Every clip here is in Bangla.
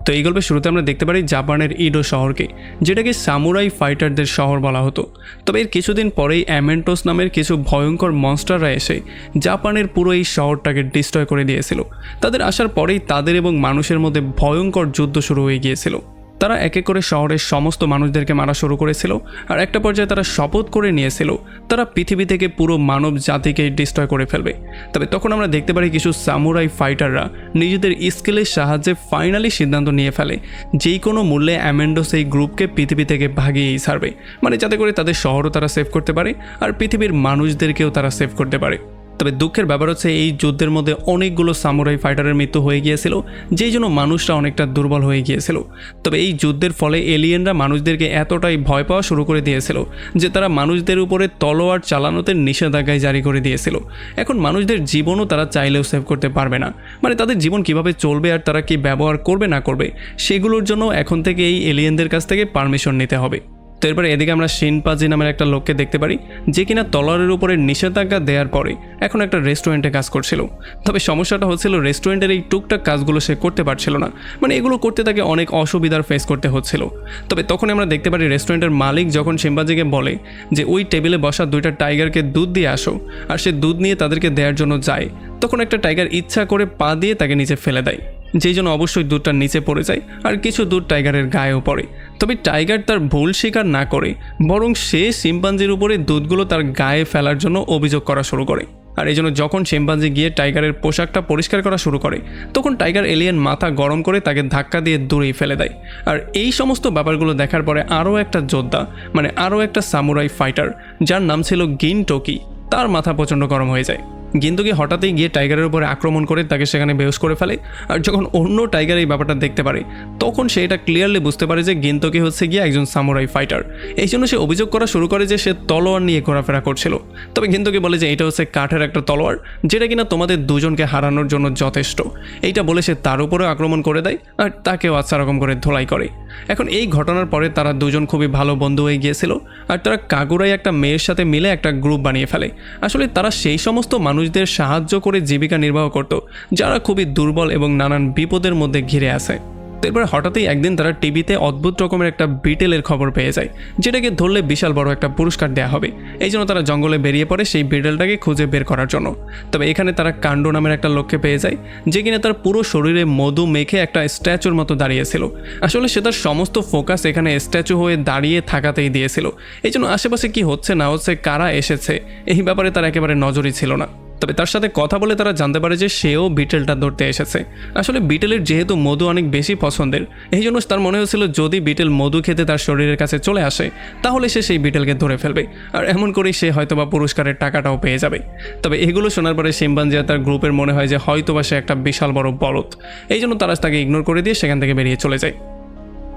তো এই গল্পের শুরুতে আমরা দেখতে পারি জাপানের ইডো শহরকে, যেটাকে সামুরাই ফাইটারদের শহর বলা হতো। তবে এর কিছুদিন পরেই অ্যামেন্টোস নামের কিছু ভয়ঙ্কর মনস্টাররা এসে জাপানের পুরো এই শহরটাকে ডিস্ট্রয় করে দিয়েছিল। তাদের আসার পরেই তাদের এবং মানুষের মধ্যে ভয়ঙ্কর যুদ্ধ শুরু হয়ে গিয়েছিল। তারা এক এক করে শহরের সমস্ত মানুষদেরকে মারা শুরু করেছিল, আর একটা পর্যায়ে তারা শপথ করে নিয়েছিল তারা পৃথিবী থেকে পুরো মানব জাতিকে ডিস্ট্রয় করে ফেলবে। তবে তখন আমরা দেখতে পারি কিছু সামুরাই ফাইটাররা নিজেদের স্কিলের সাহায্যে ফাইনালি সিদ্ধান্ত নিয়ে ফেলে যেই কোনো মূল্যে অ্যামেন্ডোস এই গ্রুপকে পৃথিবী থেকে ভাগিয়েই ছাড়বে, মানে যাতে করে তাদের শহরও তারা সেভ করতে পারে আর পৃথিবীর মানুষদেরকেও তারা সেভ করতে পারে। তবে দুঃখের ব্যাপার হচ্ছে এই যুদ্ধের মধ্যে অনেকগুলো সামুরাই ফাইটারের মৃত্যু হয়ে গিয়েছিল, যেই জন্য মানুষরা অনেকটা দুর্বল হয়ে গিয়েছিল। তবে এই যুদ্ধের ফলে এলিয়েনরা মানুষদেরকে এতটাই ভয় পাওয়া শুরু করে দিয়েছিল যে তারা মানুষদের উপরে তলোয়ার চালানোতে নিষেধাজ্ঞায় জারি করে দিয়েছিল। এখন মানুষদের জীবনও তারা চাইলেও সেভ করতে পারবে না, মানে তাদের জীবন কিভাবে চলবে আর তারা কি ব্যবহার করবে না করবে সেগুলোর জন্য এখন থেকে এই এলিয়েনদের কাছ থেকে পারমিশন নিতে হবে। তো এরপরে এদিকে আমরা শিনপাজি নামের একটা লোককে দেখতে পারি যে কিনা তলোয়ারের উপরে নিষেধাজ্ঞা দেওয়ার পরে এখন একটা রেস্টুরেন্টে কাজ করছিল। তবে সমস্যাটা হচ্ছিল রেস্টুরেন্টের এই টুকটাক কাজগুলো সে করতে পারছিল না, মানে এগুলো করতে তাকে অনেক অসুবিধার ফেস করতে হচ্ছিল। তবে তখন আমরা দেখতে পারি রেস্টুরেন্টের মালিক যখন শিনপাজিকে বলে যে ওই টেবিলে বসা দুইটা টাইগারকে দুধ দিয়ে আসো, আর সে দুধ নিয়ে তাদেরকে দেওয়ার জন্য যায়, তখন একটা টাইগার ইচ্ছা করে পা দিয়ে তাকে নিচে ফেলে দেয়, যেই জন্য অবশ্যই দুধটা নিচে পড়ে যায় আর কিছু দুধ টাইগারের গায়েও পড়ে। তবে টাইগার তার ভুল স্বীকার না করে বরং সে শিম্পাঞ্জির উপরে দুধগুলো তার গায়ে ফেলার জন্য অভিযোগ করা শুরু করে। আর এই জন্য যখন শিম্পাঞ্জি গিয়ে টাইগারের পোশাকটা পরিষ্কার করা শুরু করে তখন টাইগার এলিয়েন মাথা গরম করে তাকে ধাক্কা দিয়ে দূরেই ফেলে দেয়। আর এই সমস্ত ব্যাপারগুলো দেখার পরে আরও একটা যোদ্ধা, মানে আরও একটা সামুরাই ফাইটার যার নাম ছিল গিনটোকি, তার মাথা প্রচণ্ড গরম হয়ে যায়। গিনটোকি হঠাৎই গিয়ে টাইগারের উপরে আক্রমণ করে তাকে সেখানে বেহুশ করে ফেলে। আর যখন অন্য টাইগার এই ব্যাপারটা দেখতে পারে তখন সে এটা ক্লিয়ারলি বুঝতে পারে যে গিনটোকি হচ্ছে গিয়ে একজন সামুরাই ফাইটার। এই জন্য সে অভিযোগ করা শুরু করে যে সে তলোয়ার নিয়ে ঘোরাফেরা করছিল। তবে গিনটোকি বলে যে এটা হচ্ছে কাঠের একটা তলোয়ার যেটা কিনা তোমাদের দুজনকে হারানোর জন্য যথেষ্ট। এইটা বলে সে তার উপরেও আক্রমণ করে দেয় আর তাকেও আচ্ছা রকম করে ধোলাই করে। এখন এই ঘটনার পরে তারা দুজন খুবই ভালো বন্ধু হয়ে গিয়েছিল আর তারা কাগুরাই একটা মেয়ের সাথে মিলে একটা গ্রুপ বানিয়ে ফেলে। আসলে তারা সেই সমস্ত মানুষদের সাহায্য করে জীবিকা নির্বাহ করত যারা খুবই দুর্বল এবং নানান বিপদের মধ্যে ঘিরে আছে। এরপরে হঠাৎই একদিন তারা টিভিতে অদ্ভুত রকমের একটা বিটেলের খবর পেয়ে যায় যেটাকে ধরলে বিশাল বড় একটা পুরস্কার দেওয়া হবে। এই জন্য তারা জঙ্গলে বেরিয়ে পড়ে সেই বিটেলটাকে খুঁজে বের করার জন্য। তবে এখানে তারা কাণ্ড নামের একটা লোককে পেয়ে যায় যে কিনা তার পুরো শরীরে মধু মেখে একটা স্ট্যাচুর মতো দাঁড়িয়েছিল। আসলে সে তার সমস্ত ফোকাস এখানে স্ট্যাচু হয়ে দাঁড়িয়ে থাকাতেই দিয়েছিল। এই জন্য আশেপাশে কি হচ্ছে না হচ্ছে, কারা এসেছে, এই ব্যাপারে তার একেবারে নজরই ছিল না। তবে তার সাথে কথা বলে তারা জানতে পারে যে সেও বিটেলটা ধরতে এসেছে। আসলে বিটেলের যেহেতু মধু অনেক বেশি পছন্দের, এই জন্য তার মনে হয়েছিল যদি বিটেল মধু খেতে তার শরীরের কাছে চলে আসে তাহলে সে সেই বিটেলকে ধরে ফেলবে, আর এমন করেই সে হয়তোবা পুরস্কারের টাকাটাও পেয়ে যাবে। তবে এগুলো শোনার পরে শিম্পাঞ্জি আর তার গ্রুপের মনে হয় যে হয়তোবা সে একটা বিশাল বড় বলদ। এই জন্য তারা তাকে ইগনোর করে দিয়ে সেখান থেকে বেরিয়ে চলে যায়।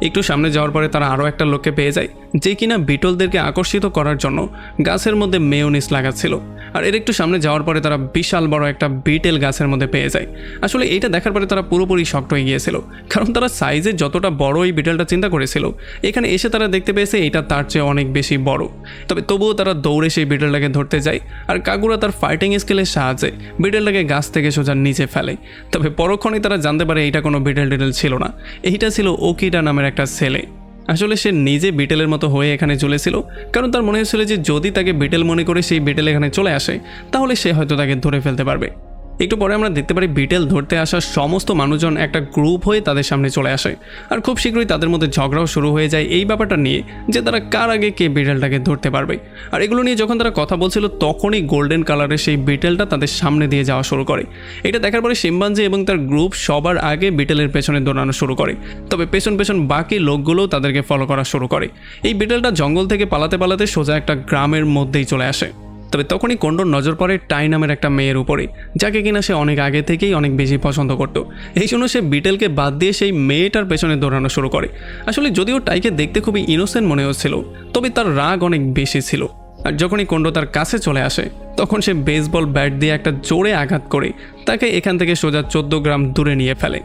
একটু সামনে যাওয়ার পরে তারা আরও একটা লোককে পেয়ে যায় যে কিনা বিটলদেরকে আকর্ষিত করার জন্য গাছের মধ্যে মেয়োনিজ লাগাচ্ছিল। আর এর একটু সামনে যাওয়ার পরে তারা বিশাল বড় একটা বিটেল গাছের মধ্যে পেয়ে যায়। আসলে এইটা দেখার পরে তারা পুরোপুরি শক্ট হয়ে গিয়েছিল, কারণ তারা সাইজে যতটা বড় এই বিটেলটা চিন্তা করেছিল এখানে এসে তারা দেখতে পেয়েছে এটা তার চেয়ে অনেক বেশি বড়। তবে তবুও তারা দৌড়ে সেই বিটেলটাকে ধরতে যায় আর কাগুরা তার ফাইটিং স্কিলের সাহায্যে বিটেলটাকে গাছ থেকে সোজা নিচে ফেলে। তবে পরক্ষণেই তারা জানতে পারে এইটা কোনো বিটেল টিটেল ছিল না, এইটা ছিল ওকিটা নামের একটা ছেলে। আসলে সে নিজে বিটেলের মতো হয়ে এখানে চলেছিল, কারণ তার মনে হয়েছিল যে যদি তাকে বিটেল মনে করে সেই বিটেল এখানে চলে আসে তাহলে সে হয়তো তাকে ধরে ফেলতে পারবে। একটু পরে আমরা দেখতে পারি বিটেল ধরতে আসা সমস্ত মানুষজন একটা গ্রুপ হয়ে তাদের সামনে চলে আসে আর খুব শীঘ্রই তাদের মধ্যে ঝগড়াও শুরু হয়ে যায় এই ব্যাপারটা নিয়ে যে তারা কার আগে কে বিটেলটাকে ধরতে পারবে। আর এগুলো নিয়ে যখন তারা কথা বলছিল তখনই গোল্ডেন কালারের সেই বিটেলটা তাদের সামনে দিয়ে যাওয়া শুরু করে। এটা দেখার পরে শিম্পাঞ্জি এবং তার গ্রুপ সবার আগে বিটেলের পেছনে দৌড়ানো শুরু করে। তবে পেছন পেছন বাকি লোকগুলোও তাদেরকে ফলো করা শুরু করে। এই বিটেলটা জঙ্গল থেকে পালাতে পালাতে সোজা একটা গ্রামের মধ্যেই চলে আসে। তবে তখনই কন্ডোর নজর পড়ে টাই নামের একটা মেয়ের উপরে, যাকে কিনা সে অনেক আগে থেকেই অনেক বেশি পছন্দ করত। এই জন্য সে বিটেলকে বাদ দিয়ে সেই মেয়েটার পেছনে দৌড়ানো শুরু করে। আসলে যদিও টাইকে দেখতে খুবই ইনোসেন্ট মনে হচ্ছিল, তবে তার রাগ অনেক বেশি ছিল। আর যখনই কন্ডো তার কাছে চলে আসে তখন সে বেসবল ব্যাট দিয়ে একটা জোরে আঘাত করে তাকে এখান থেকে সোজা 14 গ্রাম দূরে নিয়ে ফেলে।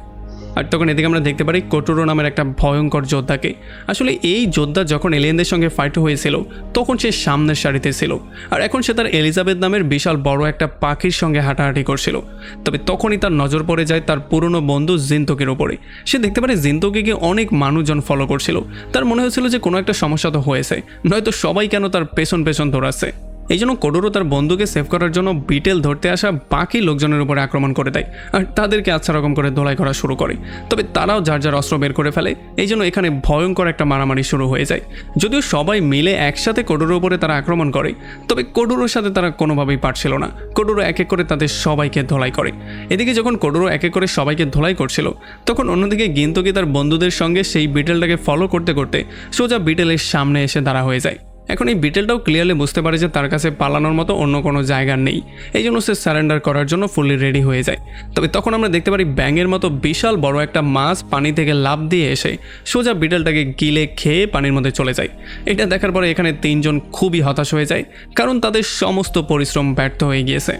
আর তখন এদিকে আমরা দেখতে পারি কোটোরো নামের একটা ভয়ঙ্কর যোদ্ধাকে। আসলে এই যোদ্ধা যখন এলিয়েনদের সঙ্গে ফাইট হয়েছিল তখন সে সামনের সারিতে ছিল, আর এখন সে তার এলিজাবেথ নামের বিশাল বড় একটা পাখির সঙ্গে হাঁটাহাঁটি করছিল। তবে তখনই তার নজর পড়ে যায় তার পুরনো বন্ধু জিনতোকির উপরে। সে দেখতে পারে জিনতোকিকে অনেক মানুষজন ফলো করছিল। তার মনে হয়েছিল যে কোনো একটা সমস্যা তো হয়েছে, নয়তো সবাই কেন তার পেছন পেছন দৌড়াচ্ছে। এই জন্য কোডোরো তার বন্ধুকে সেভ করার জন্য বিটেল ধরতে আসা বাকি লোকজনের উপরে আক্রমণ করে দেয় আর তাদেরকে আচ্ছা রকম করে ধোলাই করা শুরু করে। তবে তারাও যার যার অস্ত্র বের করে ফেলে। এই জন্য এখানে ভয়ঙ্কর একটা মারামারি শুরু হয়ে যায়। যদিও সবাই মিলে একসাথে কোডোরোর উপরে তারা আক্রমণ করে, তবে কোডোরোর সাথে তারা কোনোভাবেই পারছিল না। কোডোরো এক এক করে তাদের সবাইকে ধোলাই করে। এদিকে যখন কোডোরো এক এক করে সবাইকে ধোলাই করছিল, তখন অন্যদিকে গিনতোকি তার বন্ধুদের সঙ্গে সেই বিটেলটাকে ফলো করতে করতে সোজা বিটেলের সামনে এসে দাঁড়া হয়ে যায়। এখন এই বিটেলটাও ক্লিয়ারলি বুঝতে পারে যে তার কাছে পালানোর মতো অন্য কোনো জায়গা নেই। এই জন্য সে সারেন্ডার করার জন্য ফুললি রেডি হয়ে যায়। তবে তখন আমরা দেখতে পারি ব্যাঙের মতো বিশাল বড় একটা মাছ পানি থেকে লাফ দিয়ে এসে সোজা বিটেলটাকে গিলে খেয়ে পানির মধ্যে চলে যায়। এটা দেখার পরে এখানে তিনজন খুবই হতাশ হয়ে যায়, কারণ তাদের সমস্ত পরিশ্রম ব্যর্থ হয়ে গিয়েছে।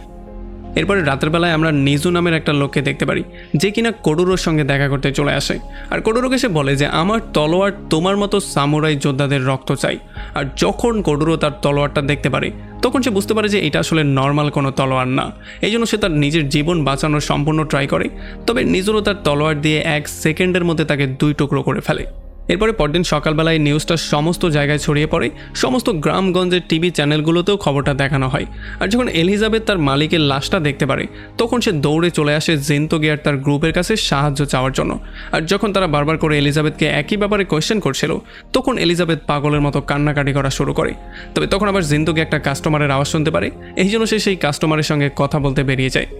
এরপরে রাতের বেলায় আমরা নিজু নামের একটা লোককে দেখতে পারি, যে কিনা কোডোরোর সঙ্গে দেখা করতে চলে আসে। আর কোডোরোকে সে বলে যে আমার তলোয়ার তোমার মতো সামুরাই যোদ্ধাদের রক্ত চাই। আর যখন কোডোরো তার তলোয়ারটা দেখতে পারে, তখন সে বুঝতে পারে যে এটা আসলে নর্মাল কোনো তলোয়ার না। এই জন্য সে তার নিজের জীবন বাঁচানোর সম্পূর্ণ ট্রাই করে। তবে নিজুরও তার তলোয়ার দিয়ে 1 সেকেন্ডের মধ্যে তাকে 2 টুকরো করে ফেলে। এরপরে পরদিন সকালবেলায় নিউজটা সমস্ত জায়গায় ছড়িয়ে পড়ে। সমস্ত গ্রামগঞ্জের টিভি চ্যানেলগুলোতেও খবরটা দেখানো হয়। আর যখন এলিজাবেথ তার মালিকের লাশটা দেখতে পারে, তখন সে দৌড়ে চলে আসে জিনতোকি আর তার গ্রুপের কাছে সাহায্য চাওয়ার জন্য। আর যখন তারা বারবার করে এলিজাবেথকে একই ব্যাপারে কোয়েশ্চেন করছিল, তখন এলিজাবেথ পাগলের মতো কান্নাকাটি করা শুরু করে। তবে তখন আবার জিনতোকি একটা কাস্টমারের আওয়াজ শুনতে পারে। এই জন্য সে সেই কাস্টমারের সঙ্গে কথা বলতে বেরিয়ে যায়।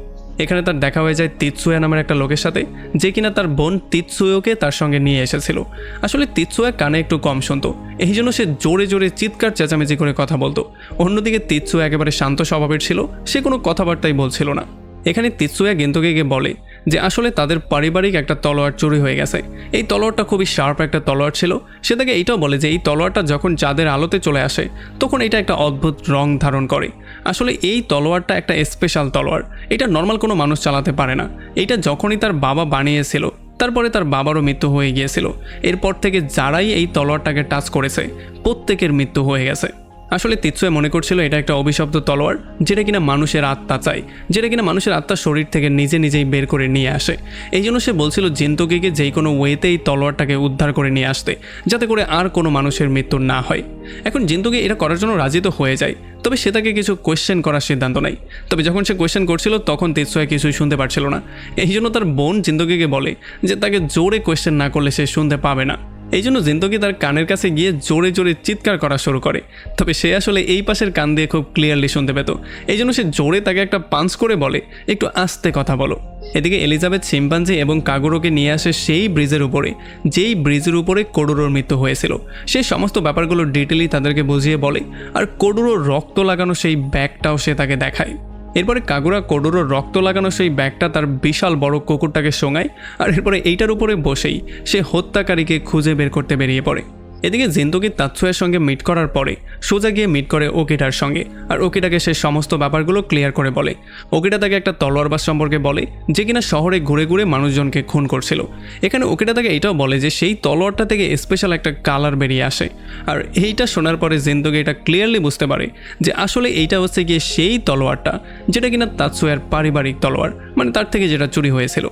এখানে তার দেখা হয়ে যায় তিৎসুয়া নামের একটা লোকের সাথে, যে কিনা তার বোন তিৎসুয়োকে তার সঙ্গে নিয়ে এসেছিল। আসলে তিৎসুয়া কানে একটু কম শুনতো, এই জন্য সে জোরে জোরে চিৎকার চেঁচামেচি করে কথা বলতো। অন্যদিকে তিৎসুয়া একেবারে শান্ত স্বভাবের ছিল, সে কোনো কথাবার্তাই বলছিল না। এখানে তিৎসুয়া গেন্তোকিকে বলে যে আসলে তাদের পারিবারিক একটা তলোয়ার চুরি হয়ে গেছে। এই তলোয়ারটা খুবই শার্প একটা তলোয়ার ছিল। সে তাকে এইটাও বলে যে এই তলোয়ারটা যখন চাঁদের আলোতে চলে আসে, তখন এটা একটা অদ্ভুত রং ধারণ করে। আসলে এই তলোয়ারটা একটা স্পেশাল তলোয়ার, এটা নর্মাল কোনো মানুষ চালাতে পারে না। এইটা যখনই তার বাবা বানিয়েছিল, তারপরে তার বাবারও মৃত্যু হয়ে গিয়েছিল। এরপর থেকে যারাই এই তলোয়ারটাকে টাচ করেছে, প্রত্যেকের মৃত্যু হয়ে গেছে। আসলে তিৎসুয়া মনে করছিল এটা একটা অভিশপ্ত তলোয়ার, যেটা কিনা মানুষের আত্মা চায়, যেটা কিনা মানুষের আত্মা শরীর থেকে নিজে নিজেই বের করে নিয়ে আসে। এই জন্য সে বলছিল জিনতোকিকে যেই কোনো ওয়েতে এই তলোয়ারটাকে উদ্ধার করে নিয়ে আসতে, যাতে করে আর কোনো মানুষের মৃত্যু না হয়। এখন জিনতোকি এটা করার জন্য রাজি তো হয়ে যায়, তবে সে তাকে কিছু কোয়েশ্চেন করার সিদ্ধান্ত নেয়। তবে যখন সে কোয়েশ্চেন করছিল, তখন তিৎসুয়া কিছুই শুনতে পারছিল না। এই জন্য তার বোন জিনতোকিকে বলে যে তাকে জোরে কোয়েশ্চেন না করলে সে শুনতে পাবে না। এই জন্য জিনতোকি তার কানের কাছে গিয়ে জোরে জোরে চিৎকার করা শুরু করে। তবে সে আসলে এই পাশের কান দিয়ে খুব ক্লিয়ারলি শুনতে পেত। এই জন্য সে জোরে তাকে একটা পাঞ্চ করে বলে, একটু আস্তে কথা বলো। এদিকে এলিজাবেথ শিম্পাঞ্জি এবং কাগুরোকে নিয়ে আসে সেই ব্রিজের উপরে, যেই ব্রিজের উপরে কোডোরোর মৃত্যু হয়েছিল। সেই সমস্ত ব্যাপারগুলো ডিটেলি তাদেরকে বুঝিয়ে বলে, আর কোডোরোর রক্ত লাগানো সেই ব্যাগটাও সে তাকে দেখায়। এরপরে কাগুরা কোডোরোর রক্ত লাগানো সেই ব্যাগটা তার বিশাল বড় কুকুরটাকে শোঙায়, আর এরপরে এইটার উপরে বসেই সে হত্যাকারীকে খুঁজে বের করতে বেরিয়ে পড়ে। এদিকে জিনতোকি তাৎসুয়ার সঙ্গে মিট করার পরে সোজা গিয়ে মিট করে ওকিটার সঙ্গে, আর ওকিটাকে সে সমস্ত ব্যাপারগুলো ক্লিয়ার করে বলে। ওকিটা তাকে একটা তলোয়ারবাজ সম্পর্কে বলে, যে কিনা শহরে ঘুরে ঘুরে মানুষজনকে খুন করছিল। এখানে ওকিটা তাকে এটাও বলে যে সেই তলোয়ারটা থেকে স্পেশাল একটা কালার বেরিয়ে আসে। আর এইটা শোনার পরে জিনতোকি এটা ক্লিয়ারলি বুঝতে পারে যে আসলে এইটা হচ্ছে গিয়ে সেই তলোয়ারটা, যেটা কিনা তাৎসুয়ার পারিবারিক তলোয়ার, মানে তার থেকে যেটা চুরি হয়েছিল।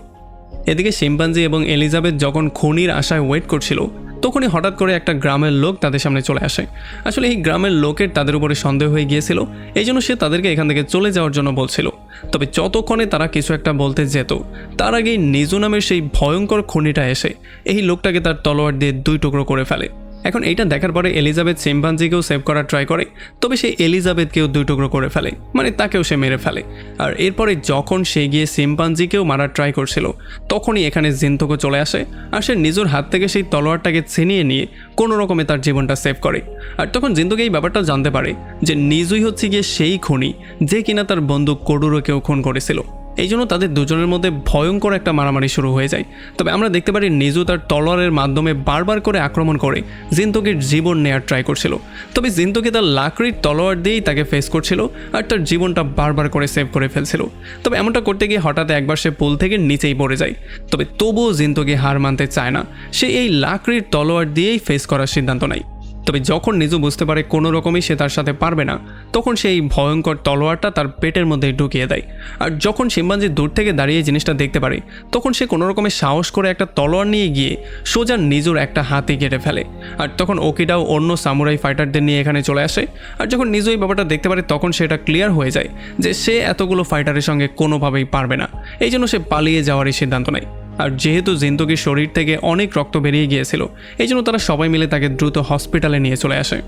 এদিকে শিম্পাঞ্জি এবং এলিজাবেথ যখন খুনির আশায় ওয়েট করছিল, তখনই হঠাৎ করে একটা গ্রামের লোক তাদের সামনে চলে আসে। আসলে এই গ্রামের লোকের তাদের উপরে সন্দেহ হয়ে গিয়েছিল, এই জন্য সে তাদেরকে এখান থেকে চলে যাওয়ার জন্য বলছিল। তবে যতক্ষণে তারা কিছু একটা বলতে যেত, তার আগেই নিজু নামের সেই ভয়ঙ্কর খুনিটা এসে এই লোকটাকে তার তলোয়ার দিয়ে 2 টুকরো করে ফেলে। এখন এইটা দেখার পরে এলিজাবেথ শিম্পাঞ্জিকেও সেভ করার ট্রাই করে, তবে সে এলিজাবেথকেও 2 টুকরো করে ফেলে, মানে তাকেও সে মেরে ফেলে। আর এরপরে যখন সে গিয়ে শিম্পাঞ্জিকেও মারার ট্রাই করছিল, তখনই এখানে জিনতোকো চলে আসে, আর সে নিজের হাত থেকে সেই তলোয়ারটাকে ছিনিয়ে নিয়ে কোনো রকমে তার জীবনটা সেভ করে। আর তখন জিনতোকো এই ব্যাপারটা জানতে পারে যে নিজুই হচ্ছে গিয়ে সেই খুনি, যে কিনা তার বন্ধু কোডোরোকেও খুন করেছিল। এই জন্য তাদের দুজনের মধ্যে ভয়ঙ্কর একটা মারামারি শুরু হয়ে যায়। তবে আমরা দেখতে পারি নিজু তার তলোয়ারের মাধ্যমে বারবার করে আক্রমণ করে জিনতোকির জীবন নেয়ার ট্রাই করছিল। তবে জিনতোকি তার লাকড়ির তলোয়ার দিয়েই তাকে ফেস করছিল আর তার জীবনটা বারবার করে সেভ করে ফেলছিল। তবে এমনটা করতে গিয়ে হঠাৎ একবার সে পুল থেকে নিচেই পড়ে যায়। তবে তবুও জিনতোকি হার মানতে চায় না, সে এই লাকড়ির তলোয়ার দিয়েই ফেস করার সিদ্ধান্ত নেয়। তবে যখন নিজু বুঝতে পারে কোনো রকমই সে তার সাথে পারবে না, তখন সেই ভয়ঙ্কর তলোয়ারটা তার পেটের মধ্যে ঢুকিয়ে দেয়। আর যখন শিম্পাঞ্জি দূর থেকে দাঁড়িয়ে জিনিসটা দেখতে পারে, তখন সে কোনো রকমে সাহস করে একটা তলোয়ার নিয়ে গিয়ে সোজা নিজুর একটা হাতে কেটে ফেলে। আর তখন ওকিডাও অন্য সামুরাই ফাইটারদের নিয়ে এখানে চলে আসে। আর যখন নিজু এই ব্যাপারটা দেখতে পারে, তখন সেটা ক্লিয়ার হয়ে যায় যে সে এতগুলো ফাইটারের সঙ্গে কোনোভাবেই পারবে না। এই জন্য সে পালিয়ে যাওয়ারই সিদ্ধান্ত নেয়। আর যেহেতু জিনতোকির শরীর থেকে অনেক রক্ত বেরিয়ে গিয়েছিল, এই জন্য তারা সবাই মিলে তাকে দ্রুত হসপিটালে নিয়ে চলে আসে।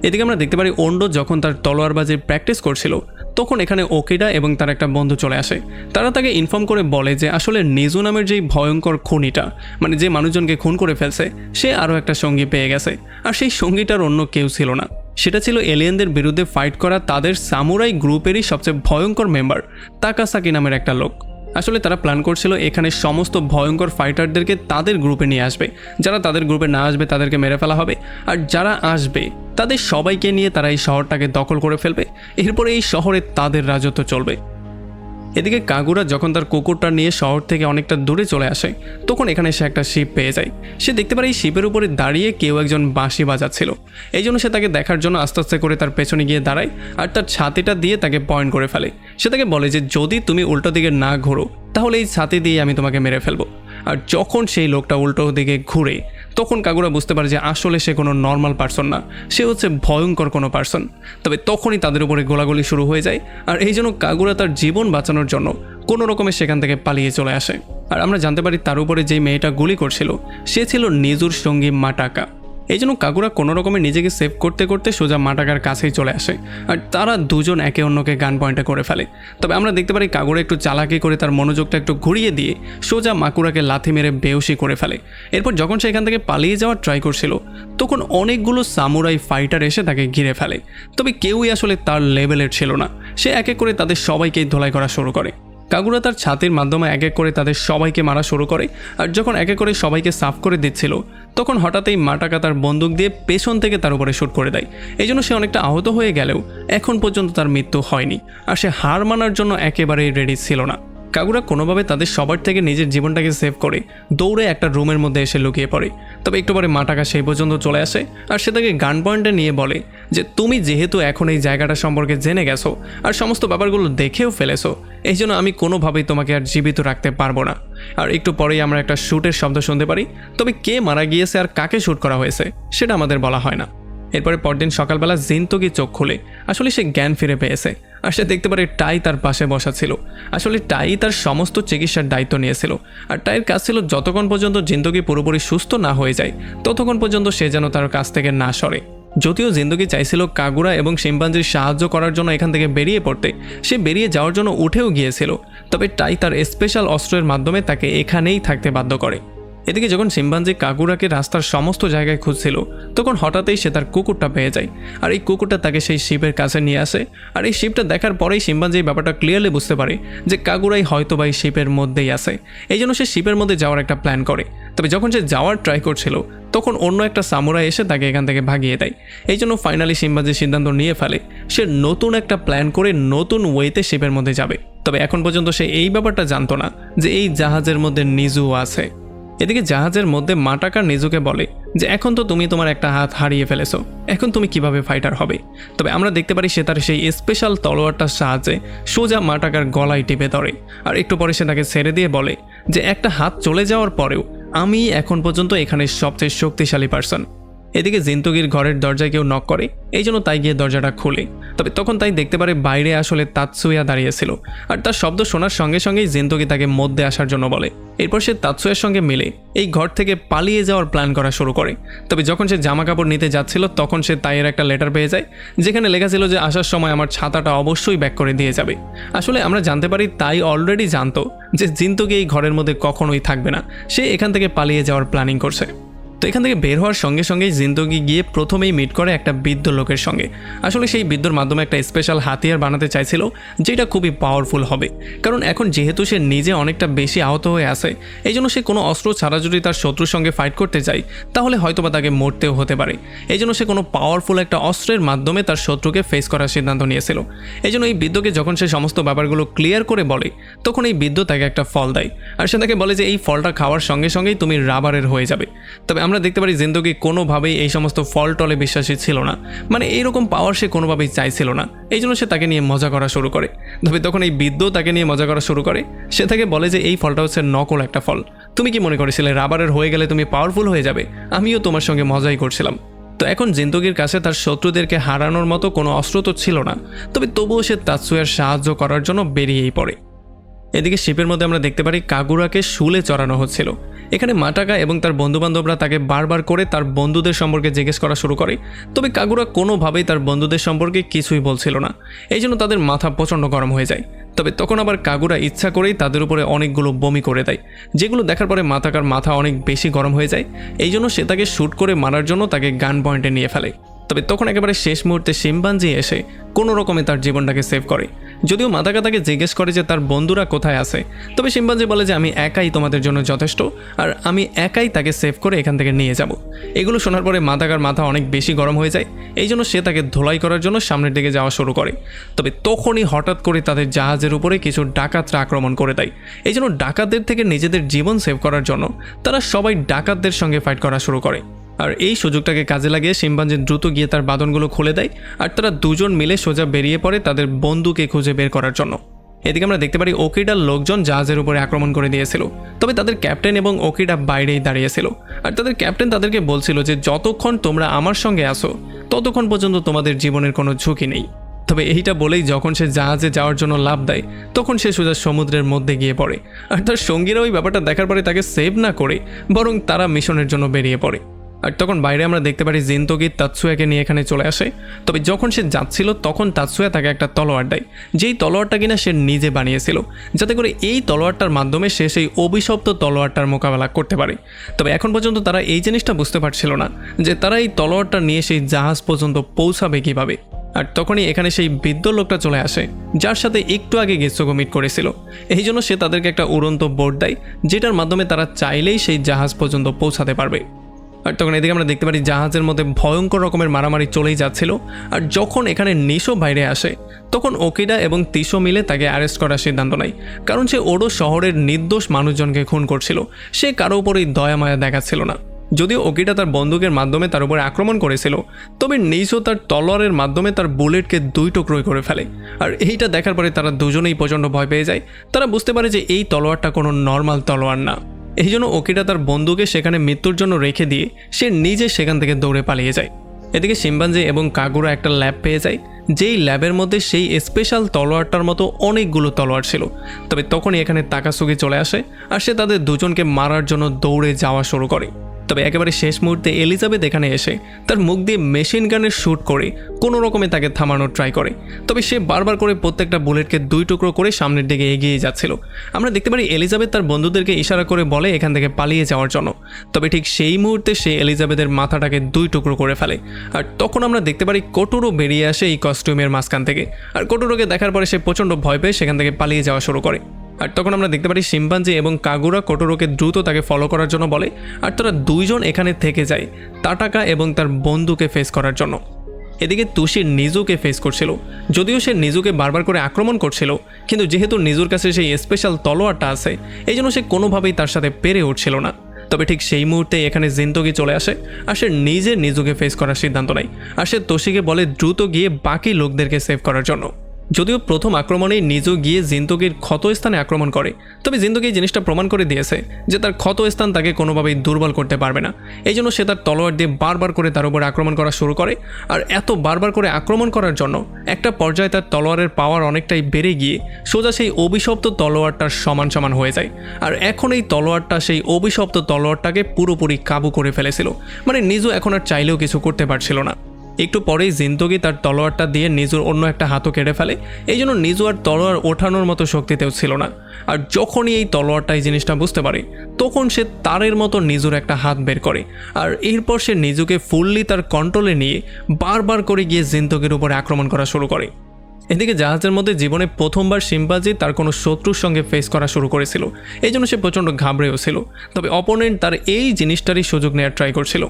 এদিকে আমরা দেখতে পারি ওন্ডো যখন তার তলোয়ারবাজির প্র্যাকটিস করছিল, তখন এখানে ওকিডা এবং তার একটা বন্ধু চলে আসে। তারা তাকে ইনফর্ম করে বলে যে আসলে নিজু নামের যেই ভয়ঙ্কর খুনিটা, মানে যে মানুষজনকে খুন করে ফেলছে, সে আরও একটা সঙ্গী পেয়ে গেছে। আর সেই সঙ্গীটার অন্য কেউ ছিল না, সেটা ছিল এলিয়েনদের বিরুদ্ধে ফাইট করা তাদের সামুরাই গ্রুপেরই সবচেয়ে ভয়ঙ্কর মেম্বার তাকাসাকি নামের একটা লোক। আসলে তারা প্ল্যান করছিল এখানে সমস্ত ভয়ঙ্কর ফাইটারদেরকে তাদের গ্রুপে নিয়ে আসবে। যারা তাদের গ্রুপে না আসবে তাদেরকে মেরে ফেলা হবে, আর যারা আসবে তাদের সবাইকে নিয়ে তারা এই শহরটাকে দখল করে ফেলবে। এরপরে এই শহরে তাদের রাজত্ব চলবে। এদিকে কাগুরা যখন তার কুকুরটা নিয়ে শহর থেকে অনেকটা দূরে চলে আসে, তখন এখানে সে একটা শিপ পেয়ে যায়। সে দেখতে পারে এই শিপের উপরে দাঁড়িয়ে কেউ একজন বাঁশি বাজাচ্ছিল। এই জন্য সে তাকে দেখার জন্য আস্তে আস্তে করে তার পেছনে গিয়ে দাঁড়ায় আর তার ছাতিটা দিয়ে তাকে পয়েন্ট করে ফেলে। সে তাকে বলে যে যদি তুমি উল্টো দিকে না ঘোরো, তাহলে এই ছাতি দিয়ে আমি তোমাকে মেরে ফেলবো। আর যখন সেই লোকটা উল্টো দিকে ঘুরে, তখন কাগুরা বুঝতে পারে যে আসলে সে কোনো নর্মাল পার্সন না, সে হচ্ছে ভয়ঙ্কর কোনো পার্সন। তবে তখনই তাদের উপরে গোলাগুলি শুরু হয়ে যায়। আর এই জন্য কাগুরা তার জীবন বাঁচানোর জন্য কোনো রকমে সেখান থেকে পালিয়ে চলে আসে। আর আমরা জানতে পারি তার উপরে যেই মেয়েটা গুলি করছিল, সে ছিল নিজুর সঙ্গী মাটাকা। এই জন্য কাগুরা কোনো রকমে নিজেকে সেভ করতে করতে সোজা মাটাকার কাছেই চলে আসে। আর তারা দুজন একে অন্যকে গান পয়েন্টে করে ফেলে। তবে আমরা দেখতে পারি কাগুরা একটু চালাকি করে তার মনোযোগটা একটু ঘুরিয়ে দিয়ে সোজা মাকুরাকে লাথি মেরে বেহুশি করে ফেলে। এরপর যখন সে এখান থেকে পালিয়ে যাওয়ার ট্রাই করছিল, তখন অনেকগুলো সামুরাই ফাইটার এসে তাকে ঘিরে ফেলে। তবে কেউই আসলে তার লেভেলের ছিল না। সে এক এক করে তাদের সবাইকেই ধোলাই করা শুরু করে। কাগুরা তার ছাতির মাধ্যমে এক এক করে তাদের সবাইকে মারা শুরু করে। আর যখন এক এক করে সবাইকে সাফ করে দিচ্ছিল, তখন হঠাৎই মাটাকা তার বন্দুক দিয়ে পেছন থেকে তার উপরে শুট করে দেয়। এই জন্য সে অনেকটা আহত হয়ে গেলেও এখন পর্যন্ত তার মৃত্যু হয়নি। আর সে হার মানার জন্য একেবারেই রেডি ছিল না। কাগুরা কোনোভাবে তাদের সবার থেকে নিজের জীবনটাকে সেভ করে দৌড়ে একটা রুমের মধ্যে এসে লুকিয়ে পড়ে। তবে একটু পরে মাটাকা সেই পর্যন্ত চলে আসে আর সে তাকে গান পয়েন্টে নিয়ে বলে যে তুমি যেহেতু এখন এই জায়গাটা সম্পর্কে জেনে গেছো আর সমস্ত ব্যাপারগুলো দেখেও ফেলেছো, এই জন্য আমি কোনোভাবেই তোমাকে আর জীবিত রাখতে পারবো না। আর একটু পরেই আমরা একটা শ্যুটের শব্দ শুনতে পারি। তবে কে মারা গিয়েছে আর কাকে শ্যুট করা হয়েছে সেটা আমাদের বলা হয় না। এরপরে পরদিন সকালবেলা জিনতোকি চোখ খুলে আসলে সে জ্ঞান ফিরে পেয়েছে। আর সে দেখতে পারে টাই তার পাশে বসা ছিল। আসলে টাই তার সমস্ত চিকিৎসার দায়িত্ব নিয়েছিল। আর টাইয়ের কাজ ছিল যতক্ষণ পর্যন্ত জিনতোকি পুরোপুরি সুস্থ না হয়ে যায়, ততক্ষণ পর্যন্ত সে যেন তার কাছ থেকে না সরে। যদিও জিনতোকি চাইছিল কাগুরা এবং শিম্পাঞ্জির সাহায্য করার জন্য এখান থেকে বেরিয়ে পড়তে, সে বেরিয়ে যাওয়ার জন্য উঠেও গিয়েছিল। তবে টাই তার স্পেশাল অস্ত্রের মাধ্যমে তাকে এখানেই থাকতে বাধ্য করে। এদিকে যখন শিম্পাঞ্জি কাগুরাকে রাস্তার সমস্ত জায়গায় খুঁজছিল, তখন হঠাৎই সে তার কুকুরটা পেয়ে যায়। আর এই কুকুরটা তাকে সেই শিপের কাছে নিয়ে আসে। আর এই শিপটা দেখার পরেই শিম্পাঞ্জি এই ব্যাপারটা ক্লিয়ারলি বুঝতে পারে যে কাগুরাই হয়তো বা এই শিপের মধ্যেই আছে। এই জন্য সে শিপের মধ্যে যাওয়ার একটা প্ল্যান করে। তবে যখন সে যাওয়ার ট্রাই করছিল, তখন অন্য একটা সামুরাই এসে তাকে এখান থেকে ভাগিয়ে দেয়। এই জন্য ফাইনালি শিম্পাঞ্জি সিদ্ধান্ত নিয়ে ফেলে সে নতুন একটা প্ল্যান করে নতুন ওয়েতে শিপের মধ্যে যাবে। তবে এখন পর্যন্ত সে এই ব্যাপারটা জানতো না যে এই জাহাজের মধ্যে নিজু আছে। এদিকে জাহাজের মধ্যে মাটাকা নিজুকে বলে যে এখন তো তুমি তোমার একটা হাত হারিয়ে ফেলেছো, এখন তুমি কিভাবে ফাইটার হবে। তবে আমরা দেখতে পারি সে তার সেই স্পেশাল তলোয়ারটার সাহায্যে সোজা মাটাকার গলায় টিপে ধরে। আর একটু পরে সে তাকে ছেড়ে দিয়ে বলে যে একটা হাত চলে যাওয়ার পরেও আমি এখন পর্যন্ত এখানে সবচেয়ে শক্তিশালী পার্সন। এদিকে জিনতোকির ঘরের দরজায় কেউ নক করে, এই জন্য তাই গিয়ে দরজাটা খোলে। তবে তখন তাই দেখতে পারে বাইরে আসলে তাতসুয়া দাঁড়িয়েছিল। আর তার শব্দ শোনার সঙ্গে সঙ্গেই জিনতোকি তাকে মধ্যে আসার জন্য বলে। এরপর সে তাতসুয়ার সঙ্গে মিলে এই ঘর থেকে পালিয়ে যাওয়ার প্ল্যান করা শুরু করে। তবে যখন সে জামা কাপড় নিতে যাচ্ছিল, তখন সে তাইয়ের একটা লেটার পেয়ে যায়, যেখানে লেখা ছিল যে আসার সময় আমার ছাতাটা অবশ্যই ব্যাক করে দিয়ে যাবে। আসলে আমরা জানতে পারি তাই অলরেডি জানতো যে জিনতোকি এই ঘরের মধ্যে কখনোই থাকবে না, সে এখান থেকে পালিয়ে যাওয়ার প্ল্যানিং করছে। তো এখান থেকে বের হওয়ার সঙ্গে সঙ্গেই জিন্দগি গিয়ে প্রথমেই মিট করে একটা বৃদ্ধ লোকের সঙ্গে। আসলে সেই বৃদ্ধর মাধ্যমে একটা স্পেশাল হাতিয়ার বানাতে চাইছিল, যেটা খুবই পাওয়ারফুল হবে। কারণ এখন যেহেতু সে নিজে অনেকটা বেশি আহত হয়ে আছে, এই জন্য সে কোনো অস্ত্র ছাড়া যদি তার শত্রুর সঙ্গে ফাইট করতে যায়, তাহলে হয়তোবা তাকে মরতেও হতে পারে। এই জন্য সে কোনো পাওয়ারফুল একটা অস্ত্রের মাধ্যমে তার শত্রুকে ফেস করার সিদ্ধান্ত নিয়েছিল। এই জন্য এই বৃদ্ধকে যখন সে সমস্ত ব্যাপারগুলো ক্লিয়ার করে বলে, তখন এই বৃদ্ধ তাকে একটা ফল দেয়, আর সে তাকে বলে যে এই ফলটা খাওয়ার সঙ্গে সঙ্গেই তুমি রাবারের হয়ে যাবে। তবে আমরা দেখতে পারি জিন্দগি কোনোভাবেই এই সমস্ত ফল টলে বিশ্বাসী ছিল না, মানে এইরকম পাওয়ার সে কোনোভাবেই চাইছিল না। এই জন্য সে তাকে নিয়ে মজা করা শুরু করে। তবে তখন এই বৃদ্ধ তাকে নিয়ে মজা করা শুরু করে। সে তাকে বলে যে এই ফলটা হচ্ছে নকল একটা ফল, তুমি কি মনে করেছিলে রাবারের হয়ে গেলে তুমি পাওয়ারফুল হয়ে যাবে? আমিও তোমার সঙ্গে মজাই করছিলাম। তো এখন জিন্দগির কাছে তার শত্রুদেরকে হারানোর মতো কোনো অস্ত্র তো ছিল না, তবে তবুও সে তাৎসুয়ার সাহায্য করার জন্য বেরিয়েই পড়ে। এদিকে শিপের মধ্যে আমরা দেখতে পারি কাগুরাকে শুলে চড়ানো হচ্ছিল। এখানে মাটাকা এবং তার বন্ধুবান্ধবরা তাকে বারবার করে তার বন্ধুদের সম্পর্কে জিজ্ঞেস করা শুরু করে, তবে কাগুরা কোনোভাবেই তার বন্ধুদের সম্পর্কে কিছুই বলছিল না। এই জন্য তাদের মাথা প্রচণ্ড গরম হয়ে যায়। তবে তখন আবার কাগুরা ইচ্ছা করেই তাদের উপরে অনেকগুলো বমি করে দেয়, যেগুলো দেখার পরে মাতাকার মাথা অনেক বেশি গরম হয়ে যায়। এই জন্য সে তাকে শ্যুট করে মারার জন্য তাকে গান পয়েন্টে নিয়ে ফেলে। তবে তখন একেবারে শেষ মুহূর্তে শিম্পাঞ্জি এসে কোনো রকমে তার জীবনটাকে সেভ করে। যদিও মাতাকা তাকে জিজ্ঞেস করে যে তার বন্ধুরা কোথায় আছে, তবে শিম্পাঞ্জি বলে যে আমি একাই তোমাদের জন্য যথেষ্ট, আর আমি একাই তাকে সেভ করে এখান থেকে নিয়ে যাব। এগুলো শোনার পরে মাতাকার মাথা অনেক বেশি গরম হয়ে যায়। এই জন্য সে তাকে ধোলাই করার জন্য সামনের দিকে যাওয়া শুরু করে। তবে তখনই হঠাৎ করে তাদের জাহাজের উপরে কিছু ডাকাতরা আক্রমণ করে দেয়। এই জন্য ডাকাতদের থেকে নিজেদের জীবন সেভ করার জন্য তারা সবাই ডাকাতদের সঙ্গে ফাইট করা শুরু করে। আর এই সুযোগটাকে কাজে লাগিয়ে শিম্পাঞ্জি দ্রুত গিয়ে তার বাঁধনগুলো খুলে দেয়, আর তারা দুজন মিলে সোজা বেরিয়ে পড়ে তাদের বন্ধুকে খুঁজে বের করার জন্য। এদিকে আমরা দেখতে পারি ওকিডার লোকজন জাহাজের উপরে আক্রমণ করে দিয়েছিল, তবে তাদের ক্যাপ্টেন এবং ওকিডা বাইরেই দাঁড়িয়েছিল। আর তাদের ক্যাপ্টেন তাদেরকে বলছিল যে যতক্ষণ তোমরা আমার সঙ্গে আসো, ততক্ষণ পর্যন্ত তোমাদের জীবনের কোনো ঝুঁকি নেই। তবে এইটা বলেই যখন সে জাহাজে যাওয়ার জন্য লাফ দেয়, তখন সে সোজা সমুদ্রের মধ্যে গিয়ে পড়ে। আর তার সঙ্গীরা ওই ব্যাপারটা দেখার পরে তাকে সেভ না করে বরং তারা মিশনের জন্য বেরিয়ে পড়ে। আর তখন বাইরে আমরা দেখতে পারি জিন্তগি তাৎসুয়াকে নিয়ে এখানে চলে আসে। তবে যখন সে যাচ্ছিল তখন তাৎসুয়া তাকে একটা তলোয়ার দেয়, যেই তলোয়ারটা কিনা সে নিজে বানিয়েছিল, যাতে করে এই তলোয়ারটার মাধ্যমে সে সেই অভিশপ্ত তলোয়ারটার মোকাবেলা করতে পারে। তবে এখন পর্যন্ত তারা এই জিনিসটা বুঝতে পারছিল না যে তারা এই তলোয়ারটা নিয়ে সেই জাহাজ পর্যন্ত পৌঁছাবে কীভাবে। আর তখনই এখানে সেই বৃদ্ধ লোকটা চলে আসে, যার সাথে একটু আগে গেসোগো মিট করেছিল। এই জন্য সে তাদেরকে একটা উড়ন্ত বোট দেয়, যেটার মাধ্যমে তারা চাইলেই সেই জাহাজ পর্যন্ত পৌঁছাতে পারবে। আর তখন এদিকে আমরা দেখতে পারি জাহাজের মধ্যে ভয়ঙ্কর রকমের মারামারি চলেই যাচ্ছিল। আর যখন এখানে নিশো বাইরে আসে, তখন ওকিডা এবং তিশো মিলে তাকে অ্যারেস্ট করার সিদ্ধান্ত নেয়, কারণ সে ওরো শহরের নির্দোষ মানুষজনকে খুন করছিল। সে কারো উপরেই দয়া মায়া দেখাচ্ছিল না। যদিও ওকিডা তার বন্দুকের মাধ্যমে তার উপরে আক্রমণ করেছিল, তবে নিশো তার তলোয়ারের মাধ্যমে তার বুলেটকে দুই টুকরোই করে ফেলে। আর এইটা দেখার পরে তারা দুজনেই প্রচণ্ড ভয় পেয়ে যায়। তারা বুঝতে পারে যে এই তলোয়ারটা কোনো নর্মাল তলোয়ার না। এই জন্য ওকিডা তার বন্ধুকে সেখানে মৃত্যুর জন্য রেখে দিয়ে সে নিজে সেখান থেকে দৌড়ে পালিয়ে যায়। এদিকে শিম্পাঞ্জি এবং কাগুরা একটা ল্যাব পেয়ে যায়, যেই ল্যাবের মধ্যে সেই স্পেশাল তলোয়ারটার মতো অনেকগুলো তলোয়ার ছিল। তবে তখনই এখানে তাকাসুগি চলে আসে, আর সে তাদের দুজনকে মারার জন্য দৌড়ে যাওয়া শুরু করে। তবে একেবারে শেষ মুহূর্তে এলিজাবেথ এখানে এসে তার মুখ দিয়ে মেশিন গানের শ্যুট করে কোনো রকমে তাকে থামানোর ট্রাই করে। তবে সে বারবার করে প্রত্যেকটা বুলেটকে দুই টুকরো করে সামনের দিকে এগিয়ে যাচ্ছিল। আমরা দেখতে পারি এলিজাবেথ তার বন্ধুদেরকে ইশারা করে বলে এখান থেকে পালিয়ে যাওয়ার জন্য। তবে ঠিক সেই মুহূর্তে সে এলিজাবেথের মাথাটাকে দুই টুকরো করে ফেলে। আর তখন আমরা দেখতে পারি কোটোরো বেরিয়ে আসে এই কস্টিউমের মাঝখান থেকে। আর কোটোরোকে দেখার পরে সে প্রচণ্ড ভয় পেয়ে সেখান থেকে পালিয়ে যাওয়া শুরু করে। আর তখন আমরা দেখতে পারি শিম্পাঞ্জি এবং কাগুরা কোটোরোকে দ্রুত তাকে ফলো করার জন্য বলে, আর তারা দুইজন এখানে থেকে যায় তাটাকা এবং তার বন্ধুকে ফেস করার জন্য। এদিকে তুষি নিজুকে ফেস করছিল। যদিও সে নিজুকে বারবার করে আক্রমণ করছিল, কিন্তু যেহেতু নিজুর কাছে সেই স্পেশাল তলোয়ারটা আছে, এই জন্য সে কোনোভাবেই তার সাথে পেরে উঠছিল না। তবে ঠিক সেই মুহূর্তে এখানে জিন্তগি চলে আসে, আর সে নিজে নিজুকে ফেস করার সিদ্ধান্ত নেয়। আর সে তোশিকে বলে দ্রুত গিয়ে বাকি লোকদেরকে সেভ করার জন্য। যদিও প্রথম আক্রমণেই নিজু গিয়ে জিন্তগির ক্ষত স্থানে আক্রমণ করে, তবে জিন্তগি জিনিসটা প্রমাণ করে দিয়েছে যে তার ক্ষত স্থান তাকে কোনোভাবেই দুর্বল করতে পারবে না। এই জন্য সে তার তলোয়ার দিয়ে বারবার করে তার উপর আক্রমণ করা শুরু করে। আর এত বারবার করে আক্রমণ করার জন্য একটা পর্যায়ে তার তলোয়ারের পাওয়ার অনেকটাই বেড়ে গিয়ে সোজা সেই অভিশপ্ত তলোয়ারটার সমান সমান হয়ে যায়। আর এখন এই তলোয়ারটা সেই অভিশপ্ত তলোয়ারটাকে পুরোপুরি কাবু করে ফেলেছিল, মানে নিজু এখন আর চাইলেও কিছু করতে পারছিল না। একটু পরেই জিন্তগি তার তলোয়ারটা দিয়ে নিজুর অন্য একটা হাতও কেটে ফেলে। এই জন্য নিজু আর তলোয়ার ওঠানোর মতো শক্তিতেও ছিল না। আর যখনই এই তলোয়ারটা এই জিনিসটা বুঝতে পারে তখন সে তারের মতো নিজুর একটা হাত বের করে, আর এরপর সে নিজুকে ফুললি তার কন্ট্রোলে নিয়ে বারবার করে গিয়ে জিন্তগির উপরে আক্রমণ করা শুরু করে। এদিকে জাহাজের মধ্যে জীবনে প্রথমবার শিম্পাঞ্জি তার কোনো শত্রুর সঙ্গে ফেস করা শুরু করেছিল, এই জন্য সে প্রচণ্ড ঘাবড়েও ছিল। তবে অপোনেন্ট তার এই জিনিসটারই সুযোগ নেওয়ার ট্রাই করছিল।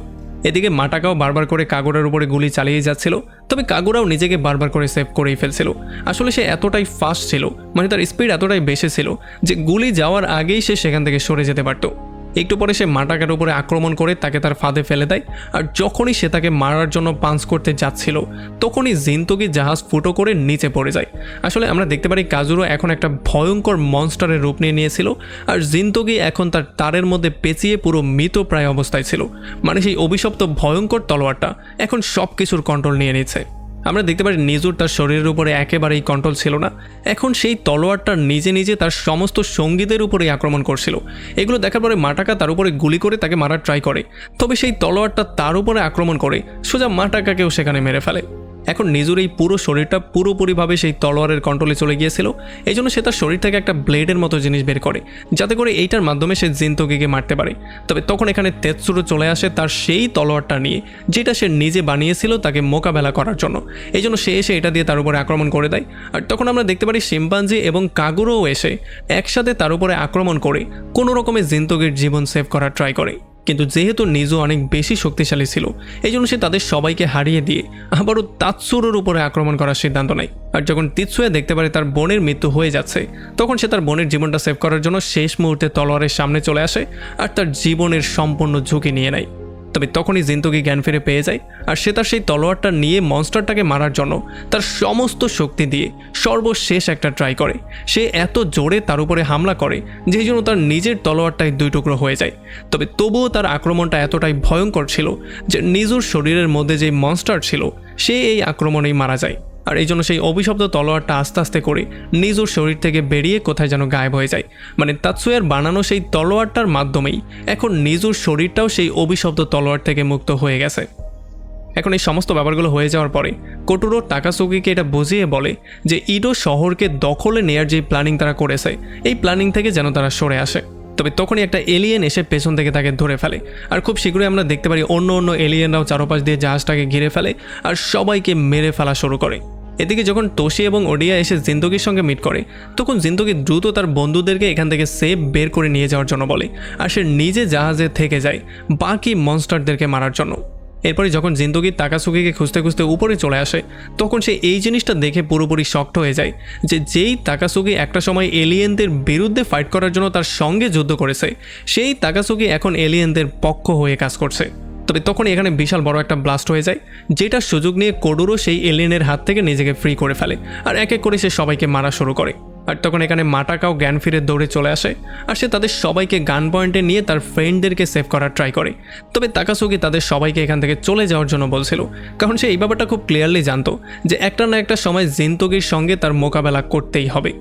এদিকে মাটাকাও বারবার করে কাগুরার উপরে গুলি চালিয়ে যাচ্ছিল, তবে কাগুরাও নিজেকে বারবার করে সেভ করেই ফেলছিল। আসলে সে এতটাই ফাস্ট ছিল, মানে তার স্পিড এতটাই বেশি ছিল যে গুলি যাওয়ার আগেই সে সেখান থেকে সরে যেতে পারত। একটু পরে সে মাটাকার উপরে আক্রমণ করে তাকে তার ফাঁদে ফেলে দেয়। আর যখনই সে তাকে মারার জন্য পাঞ্চ করতে যাচ্ছিল তখনই জিন্তগি জাহাজ ফুটো করে নিচে পড়ে যায়। আসলে আমরা দেখতে পারি কাজুরো এখন একটা ভয়ঙ্কর মনস্টারের রূপ নিয়ে নিয়েছিল, আর জিন্তগি এখন তার তারের মধ্যে পেঁচিয়ে পুরো মৃতপ্রায় অবস্থায় ছিল। মানে সেই অভিশপ্ত ভয়ঙ্কর তলোয়ারটা এখন সব কিছুর কন্ট্রোল নিয়ে নিচ্ছে। আমরা দেখতে পারি নিজুর তার শরীরের উপরে একেবারেই কন্ট্রোল ছিল না। এখন সেই তলোয়ারটা নিজে নিজে তার সমস্ত সঙ্গীদের উপরেই আক্রমণ করছিল। এগুলো দেখার পরে মাটাকা তার উপরে গুলি করে তাকে মারার ট্রাই করে, তবে সেই তলোয়ারটা তার উপরে আক্রমণ করে সোজা মাটাকাকেও সেখানে মেরে ফেলে। এখন নিজুর এই পুরো শরীরটা পুরোপুরিভাবে সেই তলোয়ারের কন্ট্রোলে চলে গিয়েছিল। এই জন্য সে তার শরীর থেকে একটা ব্লেডের মতো জিনিস বের করে, যাতে করে এইটার মাধ্যমে সে জিন্তগিকে মারতে পারে। তবে তখন এখানে তেৎসুরো চলে আসে তার সেই তলোয়ারটা নিয়ে, যেটা সে নিজে বানিয়েছিল তাকে মোকাবেলা করার জন্য। এই জন্য সে এসে এটা দিয়ে তার উপরে আক্রমণ করে দেয়। আর তখন আমরা দেখতে পারি শিম্পাঞ্জি এবং কাগুরোও এসে একসাথে তার উপরে আক্রমণ করে কোনো রকমের জিন্তগির জীবন সেভ করার ট্রাই করে। কিন্তু যেহেতু নিজু অনেক বেশি শক্তিশালী ছিল, এই জন্য সে তাদের সবাইকে হারিয়ে দিয়ে আবারও তাৎসুরোর উপরে আক্রমণ করার সিদ্ধান্ত নেয়। আর যখন তিৎসুয়া দেখতে পারে তার বোনের মৃত্যু হয়ে যাচ্ছে, তখন সে তার বোনের জীবনটা সেভ করার জন্য শেষ মুহূর্তে তলোয়ারের সামনে চলে আসে আর তার জীবনের সম্পূর্ণ ঝুঁকি নিয়ে নেয়। তবে তখনই জিন্তগি জ্ঞান ফিরে পেয়ে যায়, আর সে তার সেই তলোয়ারটা নিয়ে মনস্টারটাকে মারার জন্য তার সমস্ত শক্তি দিয়ে সর্বশেষ একটা ট্রাই করে। সে এত জোরে তার উপরে হামলা করে যেই জন্য তার নিজের তলোয়ারটাই দুই টুকরো হয়ে যায়। তবে তবুও তার আক্রমণটা এতটাই ভয়ঙ্কর ছিল যে নিজুর শরীরের মধ্যে যে মনস্টার ছিল সে এই আক্রমণেই মারা যায়। আর এই জন্য সেই অভিশপ্ত তলোয়ারটা আস্তে আস্তে করে নিজুর শরীর থেকে বেরিয়ে কোথায় যেন গায়েব হয়ে যায়। মানে তাৎসুয়ার বানানো সেই তলোয়ারটার মাধ্যমেই এখন নিজুর শরীরটাও সেই অভিশপ্ত তলোয়ার থেকে মুক্ত হয়ে গেছে। এখন এই সমস্ত ব্যাপারগুলো হয়ে যাওয়ার পরে কোটোরো তাকাসুকিকে এটা বুঝিয়ে বলে যে ইডো শহরকে দখলে নেয়ার যে প্ল্যানিং তারা করেছে, এই প্ল্যানিং থেকে যেন তারা সরে আসে। তবে তখনই একটা এলিয়েন এসে পেছন থেকে তাকে ধরে ফেলে, আর খুব শীঘ্রই আমরা দেখতে পারি অন্য অন্য এলিয়েনরাও চারপাশ দিয়ে জাহাজটাকে ঘিরে ফেলে আর সবাইকে মেরে ফেলা শুরু করে। এদিকে যখন তোশি এবং ওডিয়া এসে জিন্তগির সঙ্গে মিট করে, তখন জিন্তগি দ্রুত তার বন্ধুদেরকে এখান থেকে সেফ বের করে নিয়ে যাওয়ার জন্য বলে, আর সে নিজে জাহাজে থেকে যায় বাকি মনস্টারদেরকে মারার জন্য। এরপরে যখন জিন্তগি তাকাসুকিকে খুঁজতে খুঁজতে উপরে চলে আসে, তখন সে এই জিনিসটা দেখে পুরোপুরি শকড হয়ে যায় যে যেই তাকাসুকি একটা সময় এলিয়েনদের বিরুদ্ধে ফাইট করার জন্য তার সঙ্গে যুদ্ধ করেছে, সেই তাকাসুকি এখন এলিয়েনদের পক্ষ হয়ে কাজ করছে। তবে তখন এখানে বিশাল বড় একটা ব্লাস্ট হয়ে যায়, যেটার সুযোগ নিয়ে কোডোরো সেই এলিয়েনের হাত থেকে নিজেকে ফ্রি করে ফেলে, আর এক এক করে সে সবাইকে মারা শুরু করে। আর তখন এখানে মাটাকাও জ্ঞান ফিরে দৌড়ে চলে আসে, আর সে তাদের সবাইকে গান পয়েন্টে নিয়ে তার ফ্রেন্ডদেরকে সেভ করার ট্রাই করে। তবে তাকাসুকি তাদের সবাইকে এখান থেকে চলে যাওয়ার জন্য বলছিল, কারণ সে এই ব্যাপারটা খুব ক্লিয়ারলি জানতো যে একটা না একটা সময় জিন্তগির সঙ্গে তার মোকাবেলা করতেই হবে।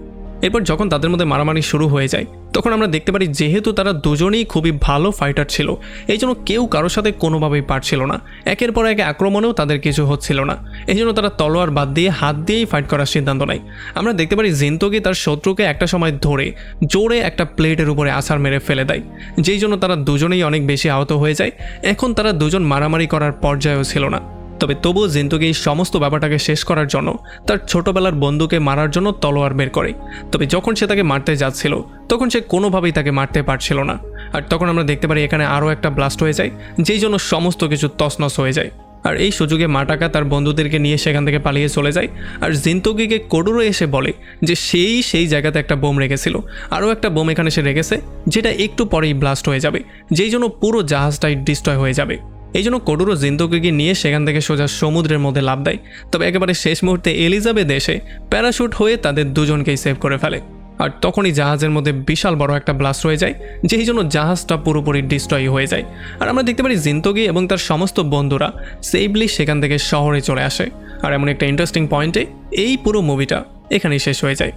এরপর যখন তাদের মধ্যে মারামারি শুরু হয়ে যায়, তখন আমরা দেখতে পারি যেহেতু তারা দুজনেই খুবই ভালো ফাইটার ছিল, এই জন্য কেউ কারোর সাথে কোনোভাবেই পারছিল না। একের পর এক আক্রমণেও তাদের কিছু হচ্ছিল না, এই জন্য তারা তলোয়ার বাদ দিয়ে হাত দিয়েই ফাইট করার সিদ্ধান্ত নেয়। আমরা দেখতে পারি জিন্তগি তার শত্রুকে একটা সময় ধরে জোরে একটা প্লেটের উপরে আছাড় মেরে ফেলে দেয়, যেই জন্য তারা দুজনেই অনেক বেশি আহত হয়ে যায়। এখন তারা দুজন মারামারি করার পর্যায়েও ছিল না। তবে তবুও জিন্তগি এই সমস্ত ব্যাপারটাকে শেষ করার জন্য তার ছোটবেলার বন্ধুকে মারার জন্য তলোয়ার বের করে। তবে যখন সে তাকে মারতে যাচ্ছিল, তখন সে কোনোভাবেই তাকে মারতে পারছিল না। আর তখন আমরা দেখতে পারি এখানে আরও একটা ব্লাস্ট হয়ে যায়, যেই জন্য সমস্ত কিছু তছনছ হয়ে যায়। আর এই সুযোগে মাটাকা তার বন্ধুদেরকে নিয়ে সেখান থেকে পালিয়ে চলে যায়। আর জিন্তগিকে কোডোরো এসে বলে যে সেই জায়গাতে একটা বোম রেখেছিল, আরও একটা বোম এখানে সে রেখেছে, যেটা একটু পরেই ব্লাস্ট হয়ে যাবে, যেই জন্য পুরো জাহাজটাই ডিস্ট্রয় হয়ে যাবে। এই জন্য কোডোরো জিন্তগিকে নিয়ে সেখান থেকে সোজা সমুদ্রের মধ্যে লাফ দেয়। তবে একেবারে শেষ মুহূর্তে এলিজাবেথ এসে প্যারাশুট হয়ে তাদের দুজনকেই সেভ করে ফেলে। আর তখনই জাহাজের মধ্যে বিশাল বড় একটা ব্লাস্ট হয়ে যায়, যেই জন্য জাহাজটা পুরোপুরি ডিস্ট্রয় হয়ে যায়। আর আমরা দেখতে পারি জিন্তগি এবং তার সমস্ত বন্ধুরা সেফলি সেখান থেকে শহরে চলে আসে। আর এমন একটা ইন্টারেস্টিং পয়েন্টে এই পুরো মুভিটা এখানেই শেষ হয়ে যায়।